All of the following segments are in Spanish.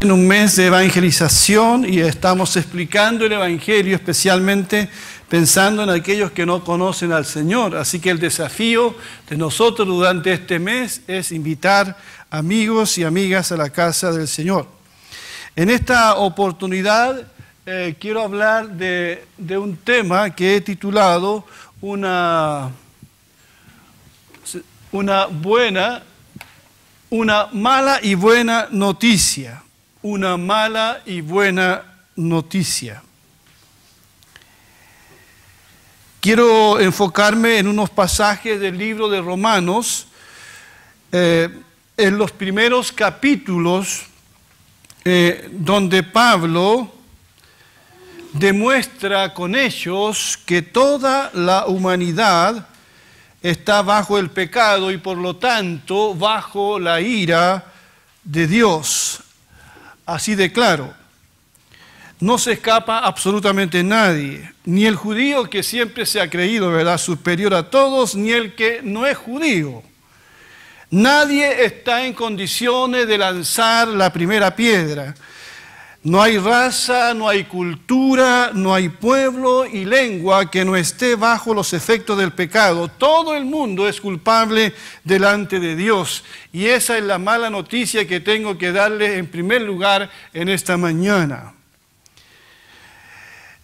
En un mes de evangelización y estamos explicando el Evangelio, especialmente pensando en aquellos que no conocen al Señor. Así que el desafío de nosotros durante este mes es invitar amigos y amigas a la casa del Señor. En esta oportunidad quiero hablar de un tema que he titulado una mala y buena noticia. Una mala y buena noticia. Quiero enfocarme en unos pasajes del libro de Romanos, en los primeros capítulos, donde Pablo demuestra con ellos que toda la humanidad está bajo el pecado y por lo tanto bajo la ira de Dios. Así de claro, no se escapa absolutamente nadie, ni el judío que siempre se ha creído, ¿verdad?, superior a todos, ni el que no es judío. Nadie está en condiciones de lanzar la primera piedra. No hay raza, no hay cultura, no hay pueblo y lengua que no esté bajo los efectos del pecado. Todo el mundo es culpable delante de Dios. Y esa es la mala noticia que tengo que darle en primer lugar en esta mañana.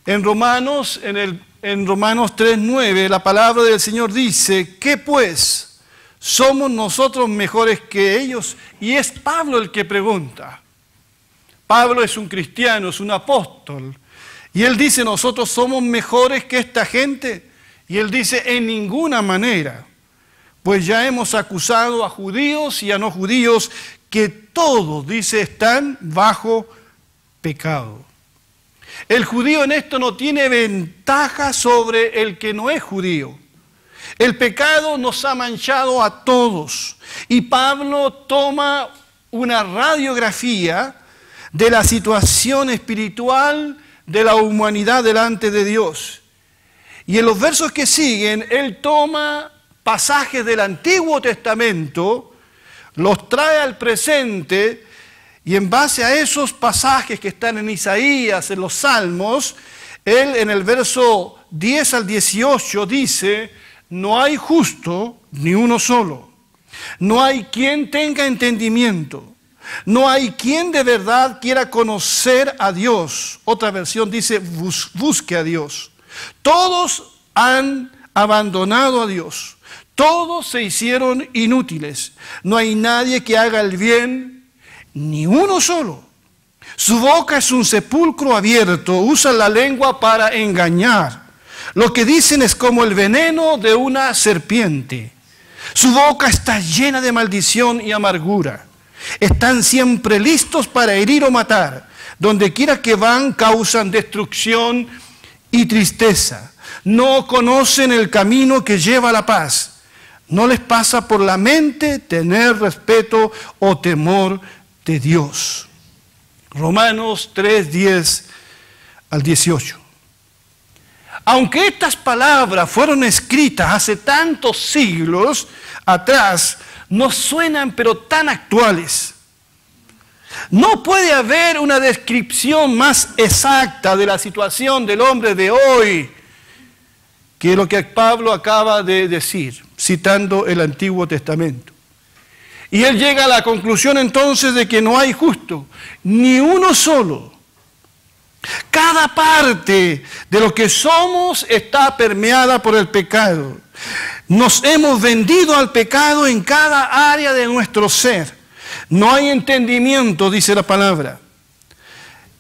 En Romanos 3:9, la palabra del Señor dice, ¿qué pues? ¿Somos nosotros mejores que ellos? Y es Pablo el que pregunta. Pablo es un cristiano, es un apóstol. Y él dice, ¿nosotros somos mejores que esta gente? Y él dice, en ninguna manera. Pues ya hemos acusado a judíos y a no judíos que todos, dice, están bajo pecado. El judío en esto no tiene ventaja sobre el que no es judío. El pecado nos ha manchado a todos. Y Pablo toma una radiografía de la situación espiritual de la humanidad delante de Dios. Y en los versos que siguen, él toma pasajes del Antiguo Testamento, los trae al presente, y en base a esos pasajes que están en Isaías, en los Salmos, él en el verso 10 al 18 dice, no hay justo ni uno solo, no hay quien tenga entendimiento. No hay quien de verdad quiera conocer a Dios. Otra versión dice, busque a Dios. Todos han abandonado a Dios. Todos se hicieron inútiles. No hay nadie que haga el bien, ni uno solo. Su boca es un sepulcro abierto. Usa la lengua para engañar. Lo que dicen es como el veneno de una serpiente. Su boca está llena de maldición y amargura. Están siempre listos para herir o matar. Donde quiera que van causan destrucción y tristeza. No conocen el camino que lleva a la paz. No les pasa por la mente tener respeto o temor de Dios. Romanos 3:10 al 18. Aunque estas palabras fueron escritas hace tantos siglos atrás, no suenan pero tan actuales. No puede haber una descripción más exacta de la situación del hombre de hoy que lo que Pablo acaba de decir, citando el Antiguo Testamento. Y él llega a la conclusión entonces de que no hay justo, ni uno solo. Cada parte de lo que somos está permeada por el pecado. Nos hemos vendido al pecado en cada área de nuestro ser. No hay entendimiento, dice la palabra.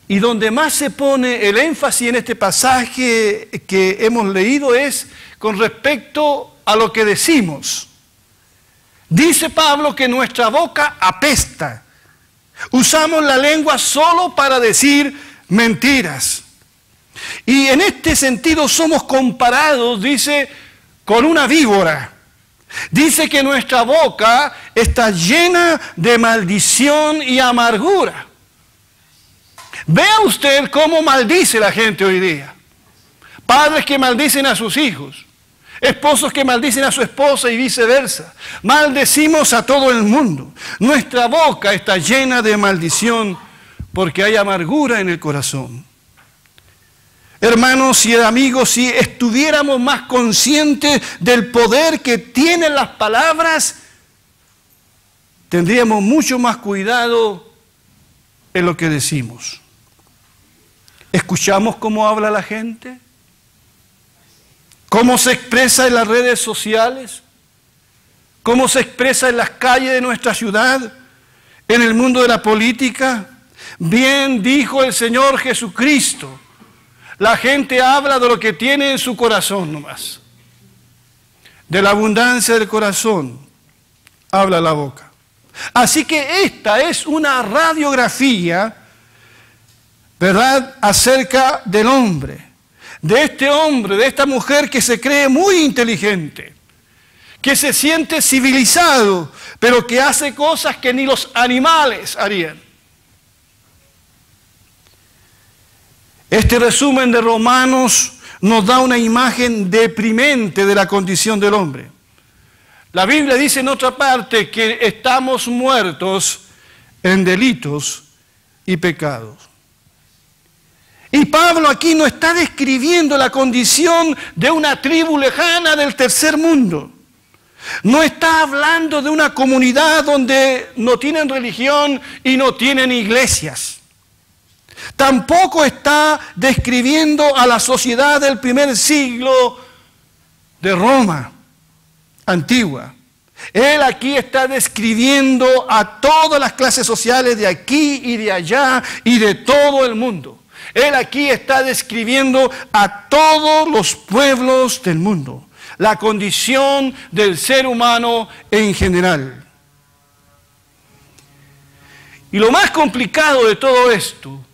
Y donde más se pone el énfasis en este pasaje que hemos leído es con respecto a lo que decimos. Dice Pablo que nuestra boca apesta. Usamos la lengua solo para decir mentiras. Y en este sentido somos comparados, dice, con una víbora. Dice que nuestra boca está llena de maldición y amargura. Vea usted cómo maldice la gente hoy día. Padres que maldicen a sus hijos. Esposos que maldicen a su esposa y viceversa. Maldecimos a todo el mundo. Nuestra boca está llena de maldición porque hay amargura en el corazón. Hermanos y amigos, si estuviéramos más conscientes del poder que tienen las palabras, tendríamos mucho más cuidado en lo que decimos. ¿Escuchamos cómo habla la gente? ¿Cómo se expresa en las redes sociales? ¿Cómo se expresa en las calles de nuestra ciudad? ¿En el mundo de la política? Bien dijo el Señor Jesucristo, la gente habla de lo que tiene en su corazón nomás. De la abundancia del corazón habla la boca. Así que esta es una radiografía, ¿verdad?, acerca del hombre. De este hombre, de esta mujer que se cree muy inteligente, que se siente civilizado, pero que hace cosas que ni los animales harían. Este resumen de Romanos nos da una imagen deprimente de la condición del hombre. La Biblia dice en otra parte que estamos muertos en delitos y pecados. Y Pablo aquí no está describiendo la condición de una tribu lejana del tercer mundo. No está hablando de una comunidad donde no tienen religión y no tienen iglesias. Tampoco está describiendo a la sociedad del primer siglo de Roma antigua. Él aquí está describiendo a todas las clases sociales de aquí y de allá y de todo el mundo. Él aquí está describiendo a todos los pueblos del mundo, la condición del ser humano en general. Y lo más complicado de todo esto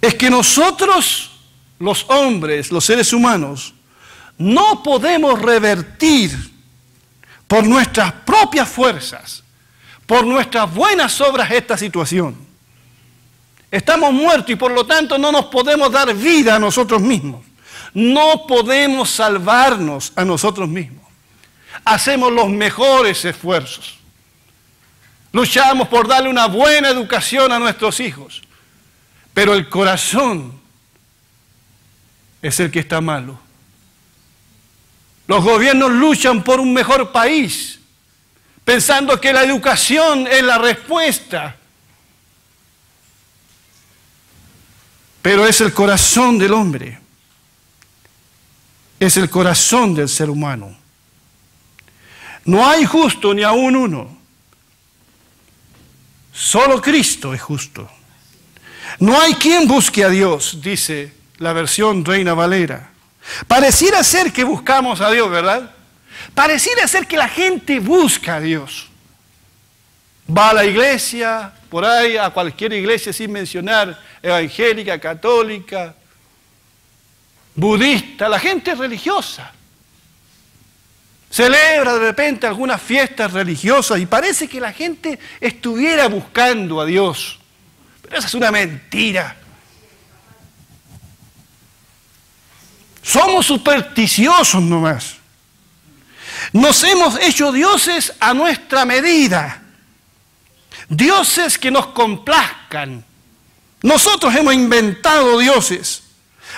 es que nosotros, los hombres, los seres humanos, no podemos revertir por nuestras propias fuerzas, por nuestras buenas obras esta situación. Estamos muertos y por lo tanto no nos podemos dar vida a nosotros mismos. No podemos salvarnos a nosotros mismos. Hacemos los mejores esfuerzos. Luchamos por darle una buena educación a nuestros hijos. Pero el corazón es el que está malo. Los gobiernos luchan por un mejor país, pensando que la educación es la respuesta. Pero es el corazón del hombre, es el corazón del ser humano. No hay justo ni aún uno. Solo Cristo es justo. No hay quien busque a Dios, dice la versión Reina Valera. Pareciera ser que buscamos a Dios, ¿verdad? Pareciera ser que la gente busca a Dios. Va a la iglesia, por ahí, a cualquier iglesia sin mencionar, evangélica, católica, budista, la gente es religiosa. Celebra de repente algunas fiestas religiosas y parece que la gente estuviera buscando a Dios. Pero esa es una mentira. Somos supersticiosos nomás. Nos hemos hecho dioses a nuestra medida. Dioses que nos complazcan. Nosotros hemos inventado dioses.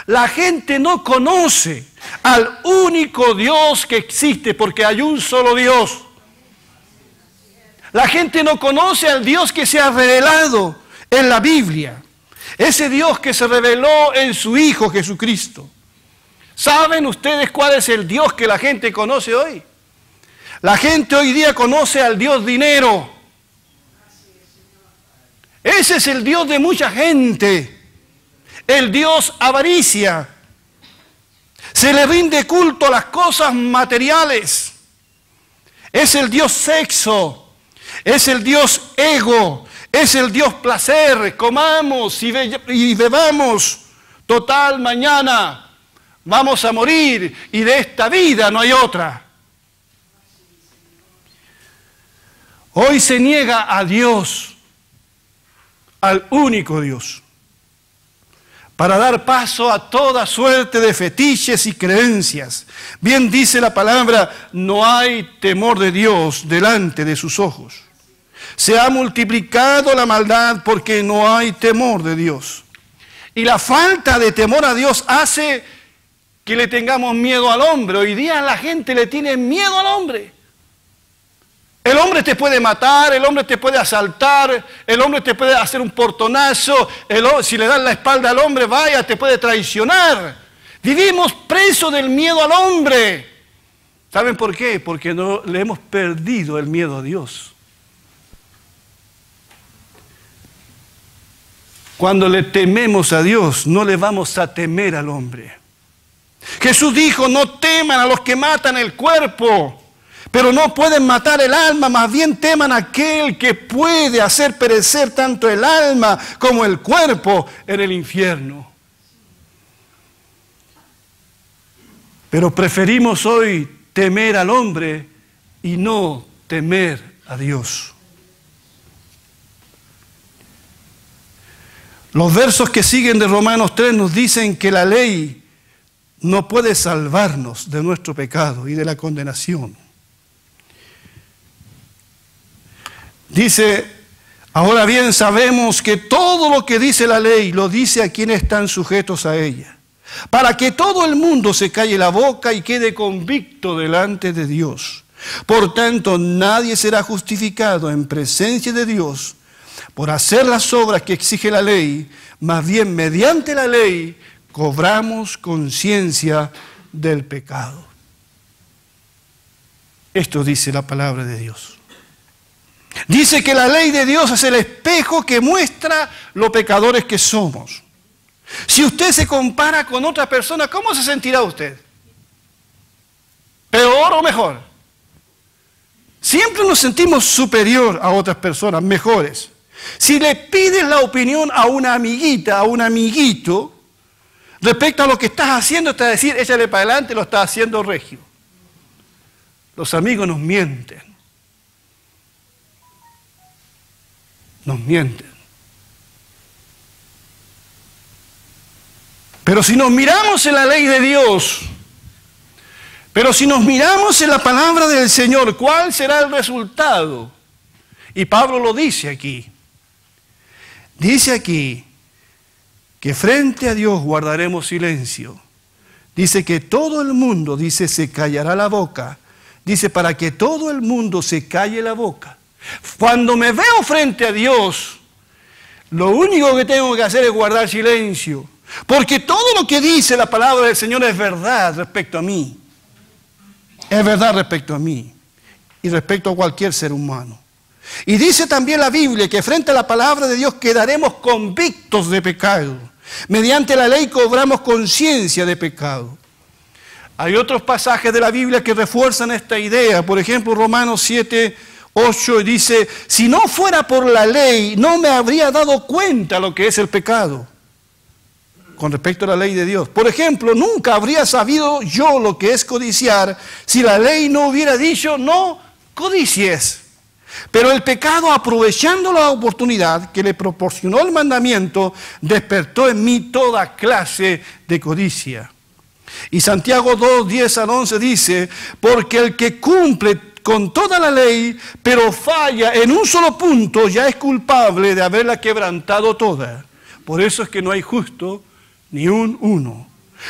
La gente no conoce al único Dios que existe porque hay un solo Dios. La gente no conoce al Dios que se ha revelado en la Biblia. Ese Dios que se reveló en su Hijo Jesucristo. ¿Saben ustedes cuál es el Dios que la gente conoce hoy? La gente hoy día conoce al Dios dinero. Ese es el Dios de mucha gente. El Dios avaricia. Se le rinde culto a las cosas materiales. Es el Dios sexo. Es el Dios ego. Es el Dios placer. Comamos y bebamos. Total, mañana vamos a morir y de esta vida no hay otra. Hoy se niega a Dios, al único Dios, para dar paso a toda suerte de fetiches y creencias. Bien dice la palabra, no hay temor de Dios delante de sus ojos. Se ha multiplicado la maldad porque no hay temor de Dios. Y la falta de temor a Dios hace que le tengamos miedo al hombre. Hoy día la gente le tiene miedo al hombre. El hombre te puede matar, el hombre te puede asaltar, el hombre te puede hacer un portonazo, si le das la espalda al hombre, vaya, te puede traicionar. Vivimos presos del miedo al hombre. ¿Saben por qué? Porque no le hemos perdido el miedo a Dios. Cuando le tememos a Dios, no le vamos a temer al hombre. Jesús dijo, no teman a los que matan el cuerpo, pero no pueden matar el alma, más bien teman a aquel que puede hacer perecer tanto el alma como el cuerpo en el infierno. Pero preferimos hoy temer al hombre y no temer a Dios. Los versos que siguen de Romanos 3 nos dicen que la ley no puede salvarnos de nuestro pecado y de la condenación. Dice, ahora bien sabemos que todo lo que dice la ley lo dice a quienes están sujetos a ella, para que todo el mundo se calle la boca y quede convicto delante de Dios. Por tanto, nadie será justificado en presencia de Dios por hacer las obras que exige la ley, más bien mediante la ley cobramos conciencia del pecado. Esto dice la palabra de Dios. Dice que la ley de Dios es el espejo que muestra lo pecadores que somos. Si usted se compara con otra persona, ¿cómo se sentirá usted? ¿Peor o mejor? Siempre nos sentimos superior a otras personas, mejores. Si le pides la opinión a una amiguita, a un amiguito, respecto a lo que estás haciendo, te va a decir, échale para adelante, lo estás haciendo regio. Los amigos nos mienten. Nos mienten. Pero si nos miramos en la ley de Dios, pero si nos miramos en la palabra del Señor, ¿cuál será el resultado? Y Pablo lo dice aquí. Dice aquí que frente a Dios guardaremos silencio. Dice que todo el mundo, dice, se callará la boca. Dice, para que todo el mundo se calle la boca. Cuando me veo frente a Dios, lo único que tengo que hacer es guardar silencio. Porque todo lo que dice la palabra del Señor es verdad respecto a mí. Es verdad respecto a mí y respecto a cualquier ser humano. Y dice también la Biblia que frente a la palabra de Dios quedaremos convictos de pecado. Mediante la ley cobramos conciencia de pecado. Hay otros pasajes de la Biblia que refuerzan esta idea. Por ejemplo, Romanos 7:8 dice, si no fuera por la ley, no me habría dado cuenta lo que es el pecado. Con respecto a la ley de Dios. Por ejemplo, nunca habría sabido yo lo que es codiciar si la ley no hubiera dicho, no codicies. Pero el pecado, aprovechando la oportunidad que le proporcionó el mandamiento, despertó en mí toda clase de codicia. Y Santiago 2:10-11 dice, porque el que cumple con toda la ley, pero falla en un solo punto, ya es culpable de haberla quebrantado toda. Por eso es que no hay justo ni un uno.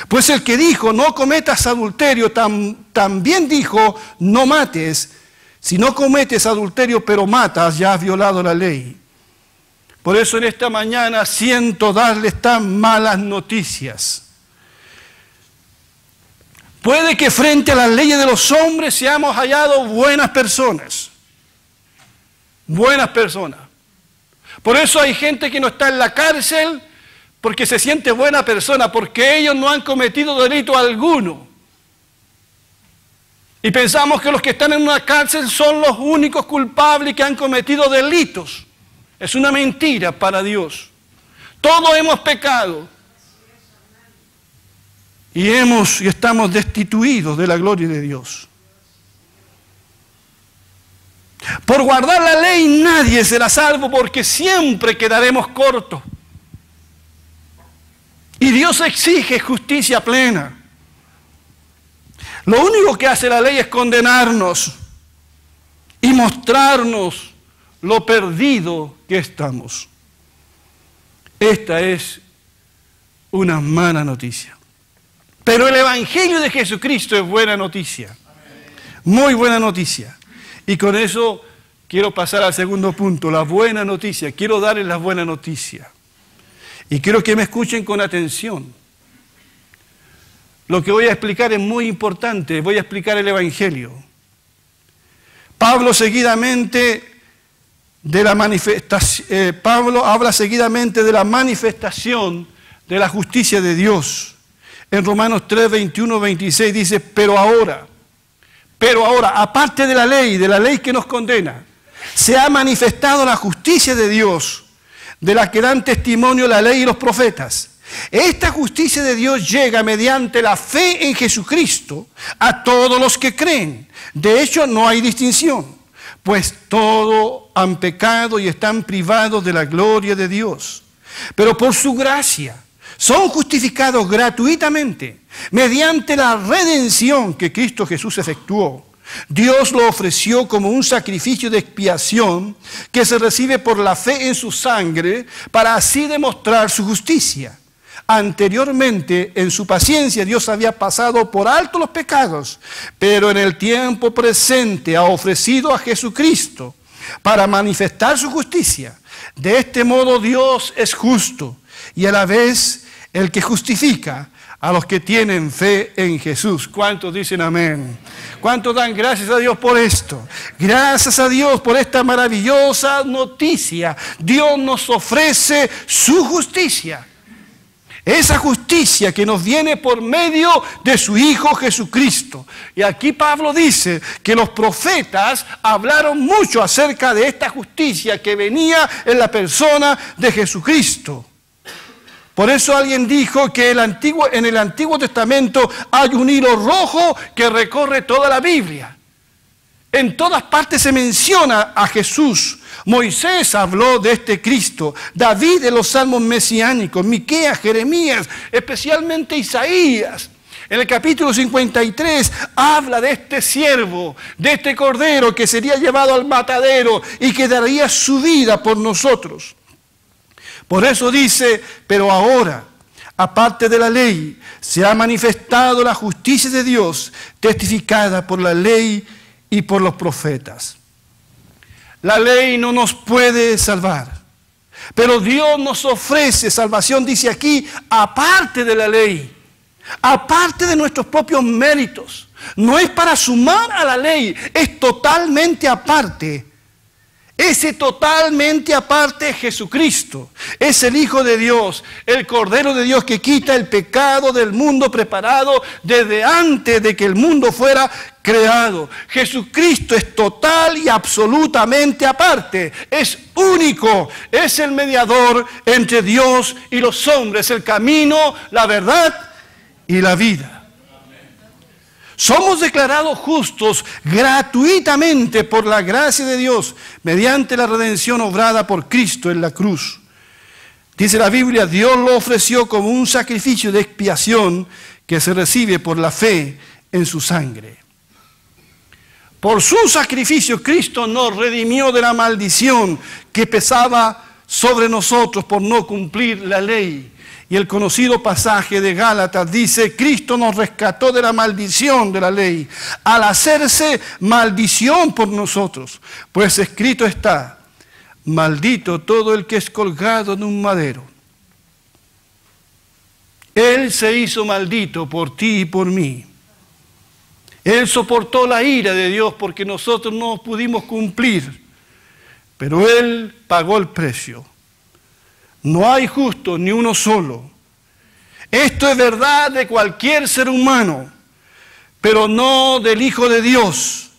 Pues el que dijo, no cometas adulterio, también dijo, no mates. Si no cometes adulterio, pero matas, ya has violado la ley. Por eso en esta mañana siento darles tan malas noticias. Puede que frente a las leyes de los hombres seamos hallados buenas personas. Buenas personas. Por eso hay gente que no está en la cárcel porque se siente buena persona, porque ellos no han cometido delito alguno. Y pensamos que los que están en una cárcel son los únicos culpables que han cometido delitos. Es una mentira para Dios. Todos hemos pecado. Y estamos destituidos de la gloria de Dios. Por guardar la ley nadie será salvo, porque siempre quedaremos cortos. Y Dios exige justicia plena. Lo único que hace la ley es condenarnos y mostrarnos lo perdido que estamos. Esta es una mala noticia. Pero el Evangelio de Jesucristo es buena noticia. Muy buena noticia. Y con eso quiero pasar al segundo punto, la buena noticia. Quiero darles la buena noticia. Y quiero que me escuchen con atención. Lo que voy a explicar es muy importante. Voy a explicar el Evangelio. Pablo habla seguidamente de la manifestación de la justicia de Dios. En Romanos 3, 21, 26 dice, pero ahora, aparte de la ley que nos condena, se ha manifestado la justicia de Dios, de la que dan testimonio la ley y los profetas. Esta justicia de Dios llega mediante la fe en Jesucristo a todos los que creen. De hecho, no hay distinción, pues todos han pecado y están privados de la gloria de Dios. Pero por su gracia son justificados gratuitamente mediante la redención que Cristo Jesús efectuó. Dios lo ofreció como un sacrificio de expiación que se recibe por la fe en su sangre para así demostrar su justicia. Anteriormente, en su paciencia, Dios había pasado por alto los pecados, pero en el tiempo presente ha ofrecido a Jesucristo para manifestar su justicia. De este modo Dios es justo y a la vez el que justifica a los que tienen fe en Jesús. ¿Cuántos dicen amén? ¿Cuántos dan gracias a Dios por esto? Gracias a Dios por esta maravillosa noticia. Dios nos ofrece su justicia. Esa justicia que nos viene por medio de su Hijo Jesucristo. Y aquí Pablo dice que los profetas hablaron mucho acerca de esta justicia que venía en la persona de Jesucristo. Por eso alguien dijo que en el Antiguo Testamento hay un hilo rojo que recorre toda la Biblia. En todas partes se menciona a Jesús. Moisés habló de este Cristo, David en los salmos mesiánicos, Miqueas, Jeremías, especialmente Isaías. En el capítulo 53 habla de este siervo, de este cordero que sería llevado al matadero y que daría su vida por nosotros. Por eso dice, pero ahora, aparte de la ley, se ha manifestado la justicia de Dios, testificada por la ley y por los profetas. La ley no nos puede salvar, pero Dios nos ofrece salvación, dice aquí, aparte de la ley, aparte de nuestros propios méritos. No es para sumar a la ley, es totalmente aparte. Ese totalmente aparte es Jesucristo, es el Hijo de Dios, el Cordero de Dios que quita el pecado del mundo preparado desde antes de que el mundo fuera creado. Jesucristo es total y absolutamente aparte, es único, es el mediador entre Dios y los hombres, el camino, la verdad y la vida. Somos declarados justos gratuitamente por la gracia de Dios mediante la redención obrada por Cristo en la cruz. Dice la Biblia, Dios lo ofreció como un sacrificio de expiación que se recibe por la fe en su sangre. Por su sacrificio Cristo nos redimió de la maldición que pesaba sobre nosotros por no cumplir la ley. Y el conocido pasaje de Gálatas dice, Cristo nos rescató de la maldición de la ley, al hacerse maldición por nosotros. Pues escrito está, maldito todo el que es colgado en un madero. Él se hizo maldito por ti y por mí. Él soportó la ira de Dios porque nosotros no pudimos cumplir, pero Él pagó el precio. No hay justo ni uno solo. Esto es verdad de cualquier ser humano, pero no del Hijo de Dios.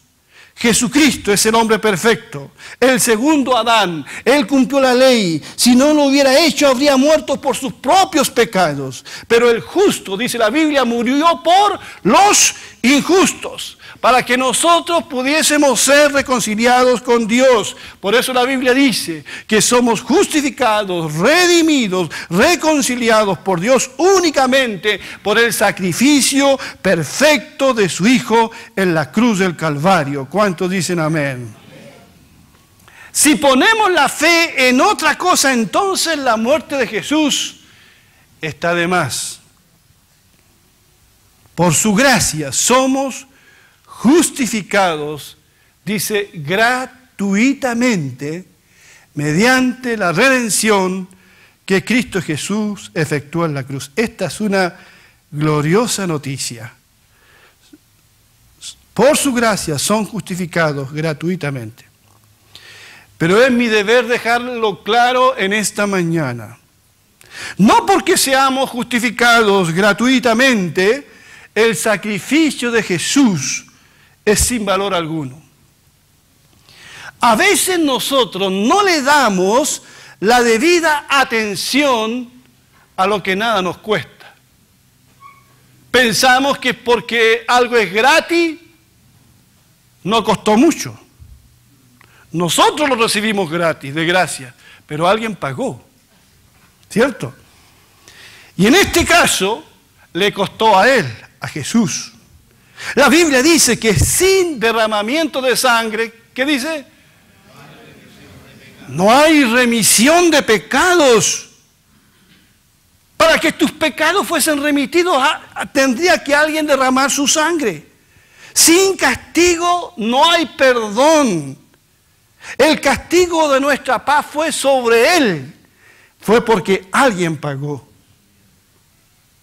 Jesucristo es el hombre perfecto, el segundo Adán. Él cumplió la ley. Si no lo hubiera hecho, habría muerto por sus propios pecados. Pero el justo, dice la Biblia, murió por los injustos, para que nosotros pudiésemos ser reconciliados con Dios. Por eso la Biblia dice que somos justificados, redimidos, reconciliados por Dios únicamente por el sacrificio perfecto de su Hijo en la cruz del Calvario. ¿Cuántos dicen amén? Si ponemos la fe en otra cosa, entonces la muerte de Jesús está de más. Por su gracia somos justificados, dice, gratuitamente, mediante la redención que Cristo Jesús efectuó en la cruz. Esta es una gloriosa noticia. Por su gracia son justificados gratuitamente. Pero es mi deber dejarlo claro en esta mañana. No porque seamos justificados gratuitamente, el sacrificio de Jesús es sin valor alguno. A veces nosotros no le damos la debida atención a lo que nada nos cuesta. Pensamos que porque algo es gratis, no costó mucho. Nosotros lo recibimos gratis, de gracia, pero alguien pagó, ¿cierto? Y en este caso, le costó a él, a Jesús. La Biblia dice que sin derramamiento de sangre, ¿qué dice? No hay remisión de pecados. Para que tus pecados fuesen remitidos, tendría que alguien derramar su sangre. Sin castigo no hay perdón. El castigo de nuestra paz fue sobre él. Fue porque alguien pagó.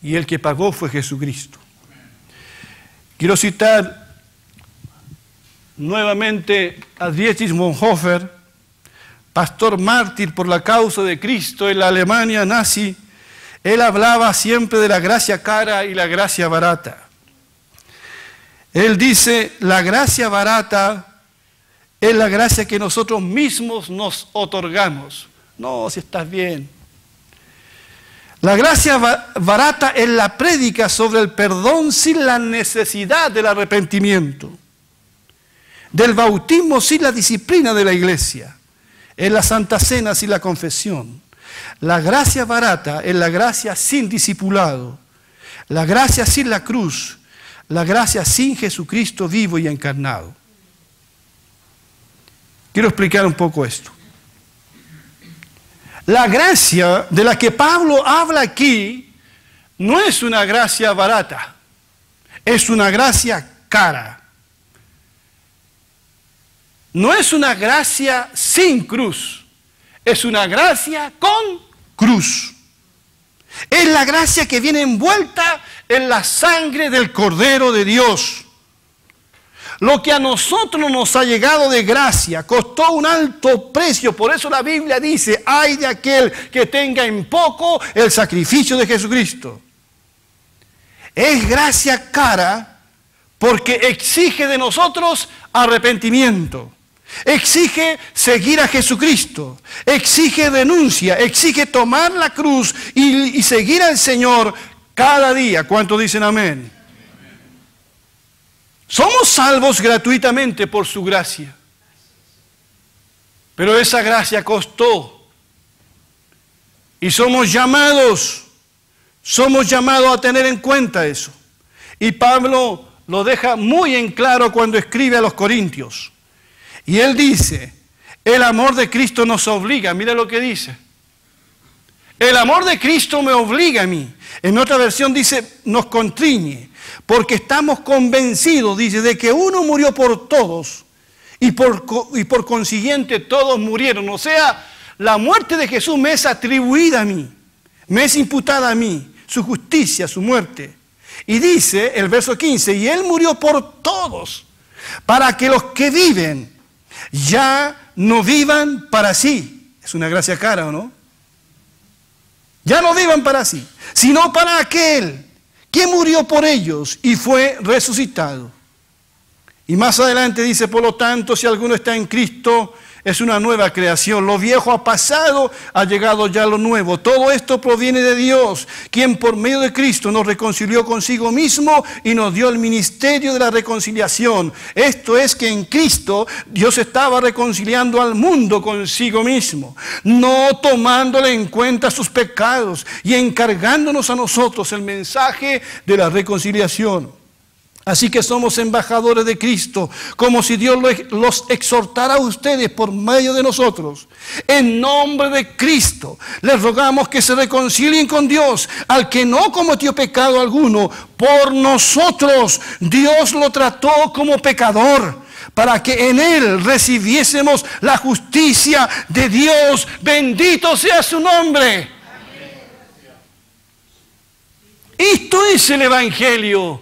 Y el que pagó fue Jesucristo. Quiero citar nuevamente a Dietrich Bonhoeffer, pastor mártir por la causa de Cristo en la Alemania nazi. Él hablaba siempre de la gracia cara y la gracia barata. Él dice, la gracia barata es la gracia que nosotros mismos nos otorgamos. No, si estás bien. La gracia barata es la prédica sobre el perdón sin la necesidad del arrepentimiento, del bautismo sin la disciplina de la iglesia, en la Santa Cena sin la confesión. La gracia barata es la gracia sin discipulado, la gracia sin la cruz, la gracia sin Jesucristo vivo y encarnado. Quiero explicar un poco esto. La gracia de la que Pablo habla aquí no es una gracia barata, es una gracia cara. No es una gracia sin cruz, es una gracia con cruz. Es la gracia que viene envuelta en la sangre del Cordero de Dios. Lo que a nosotros nos ha llegado de gracia costó un alto precio. Por eso la Biblia dice, ay de aquel que tenga en poco el sacrificio de Jesucristo. Es gracia cara porque exige de nosotros arrepentimiento. Exige seguir a Jesucristo. Exige renuncia. Exige tomar la cruz y seguir al Señor cada día. ¿Cuántos dicen amén? Somos salvos gratuitamente por su gracia. Pero esa gracia costó. Y somos llamados a tener en cuenta eso. Y Pablo lo deja muy en claro cuando escribe a los Corintios. Y él dice, el amor de Cristo nos obliga. Mira lo que dice. El amor de Cristo me obliga a mí. En otra versión dice, nos constriñe. Porque estamos convencidos, dice, de que uno murió por todos y por consiguiente todos murieron. O sea, la muerte de Jesús me es atribuida a mí, me es imputada a mí, su justicia, su muerte. Y dice el verso 15, y Él murió por todos, para que los que viven ya no vivan para sí. Es una gracia cara, ¿o no? Ya no vivan para sí, sino para aquel que murió por ellos y fue resucitado. Y más adelante dice, por lo tanto, si alguno está en Cristo, es una nueva creación. Lo viejo ha pasado, ha llegado ya lo nuevo. Todo esto proviene de Dios, quien por medio de Cristo nos reconcilió consigo mismo y nos dio el ministerio de la reconciliación. Esto es que en Cristo Dios estaba reconciliando al mundo consigo mismo, no tomándole en cuenta sus pecados y encargándonos a nosotros el mensaje de la reconciliación. Así que somos embajadores de Cristo, como si Dios los exhortara a ustedes por medio de nosotros. En nombre de Cristo, les rogamos que se reconcilien con Dios, al que no cometió pecado alguno. Por nosotros, Dios lo trató como pecador, para que en Él recibiésemos la justicia de Dios. Bendito sea su nombre. Esto es el Evangelio.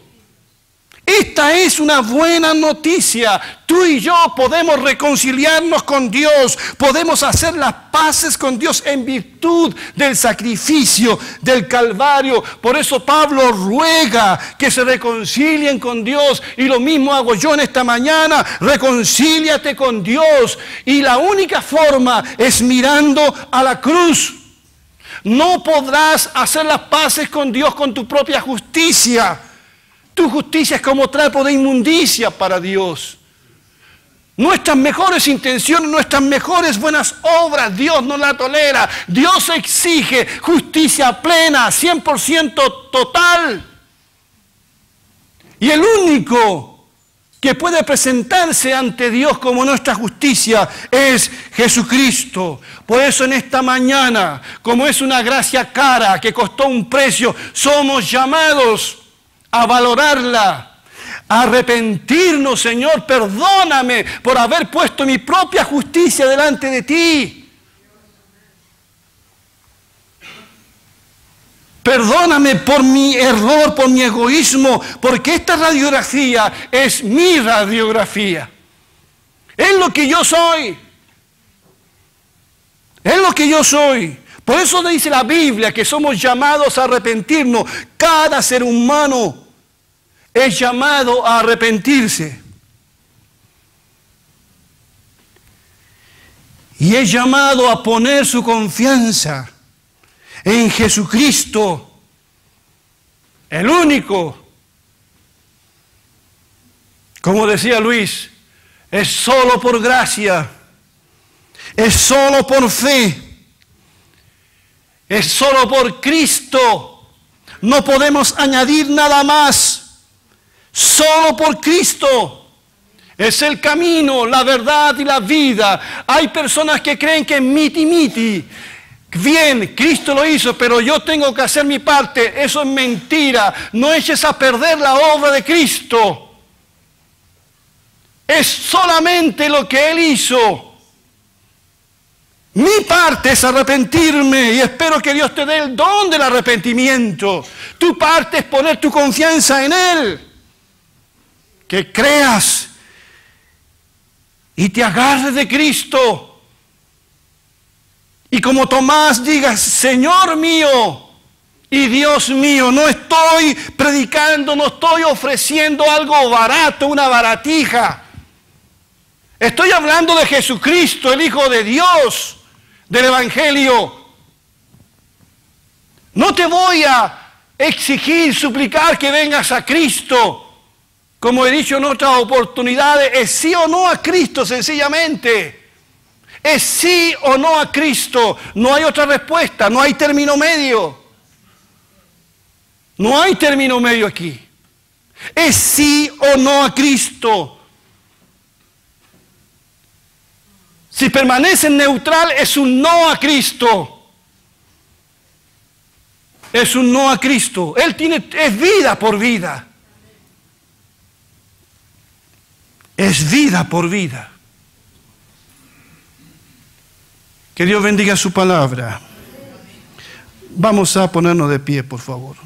Esta es una buena noticia. Tú y yo podemos reconciliarnos con Dios, podemos hacer las paces con Dios en virtud del sacrificio del Calvario. Por eso Pablo ruega que se reconcilien con Dios, y lo mismo hago yo en esta mañana. Reconcíliate con Dios, y la única forma es mirando a la cruz. No podrás hacer las paces con Dios con tu propia justicia. Tu justicia es como trapo de inmundicia para Dios. Nuestras mejores intenciones, nuestras mejores buenas obras, Dios no la tolera. Dios exige justicia plena, 100% total. Y el único que puede presentarse ante Dios como nuestra justicia es Jesucristo. Por eso en esta mañana, como es una gracia cara que costó un precio, somos llamados a valorarla, a arrepentirnos. Señor, perdóname por haber puesto mi propia justicia delante de ti. Perdóname por mi error, por mi egoísmo, porque esta radiografía es mi radiografía. Es lo que yo soy. Es lo que yo soy. Por eso dice la Biblia que somos llamados a arrepentirnos. Cada ser humano es llamado a arrepentirse. Y es llamado a poner su confianza en Jesucristo, el único. Como decía Luis, es solo por gracia, es solo por fe, es solo por Cristo. No podemos añadir nada más. Solo por Cristo. Es el camino, la verdad y la vida. Hay personas que creen que miti. Bien, Cristo lo hizo, pero yo tengo que hacer mi parte. Eso es mentira. No eches a perder la obra de Cristo. Es solamente lo que Él hizo. Mi parte es arrepentirme, y espero que Dios te dé el don del arrepentimiento. Tu parte es poner tu confianza en Él. Que creas y te agarres de Cristo. Y como Tomás digas, Señor mío y Dios mío. No estoy predicando, no estoy ofreciendo algo barato, una baratija. Estoy hablando de Jesucristo, el Hijo de Dios, del Evangelio. No te voy a exigir, suplicar que vengas a Cristo. Como he dicho en otras oportunidades, es sí o no a Cristo, sencillamente. Es sí o no a Cristo. No hay otra respuesta, no hay término medio. No hay término medio aquí. Es sí o no a Cristo. Si permanece neutral, es un no a Cristo. Es un no a Cristo. Él es vida por vida. Es vida por vida. Que Dios bendiga su palabra. Vamos a ponernos de pie, por favor.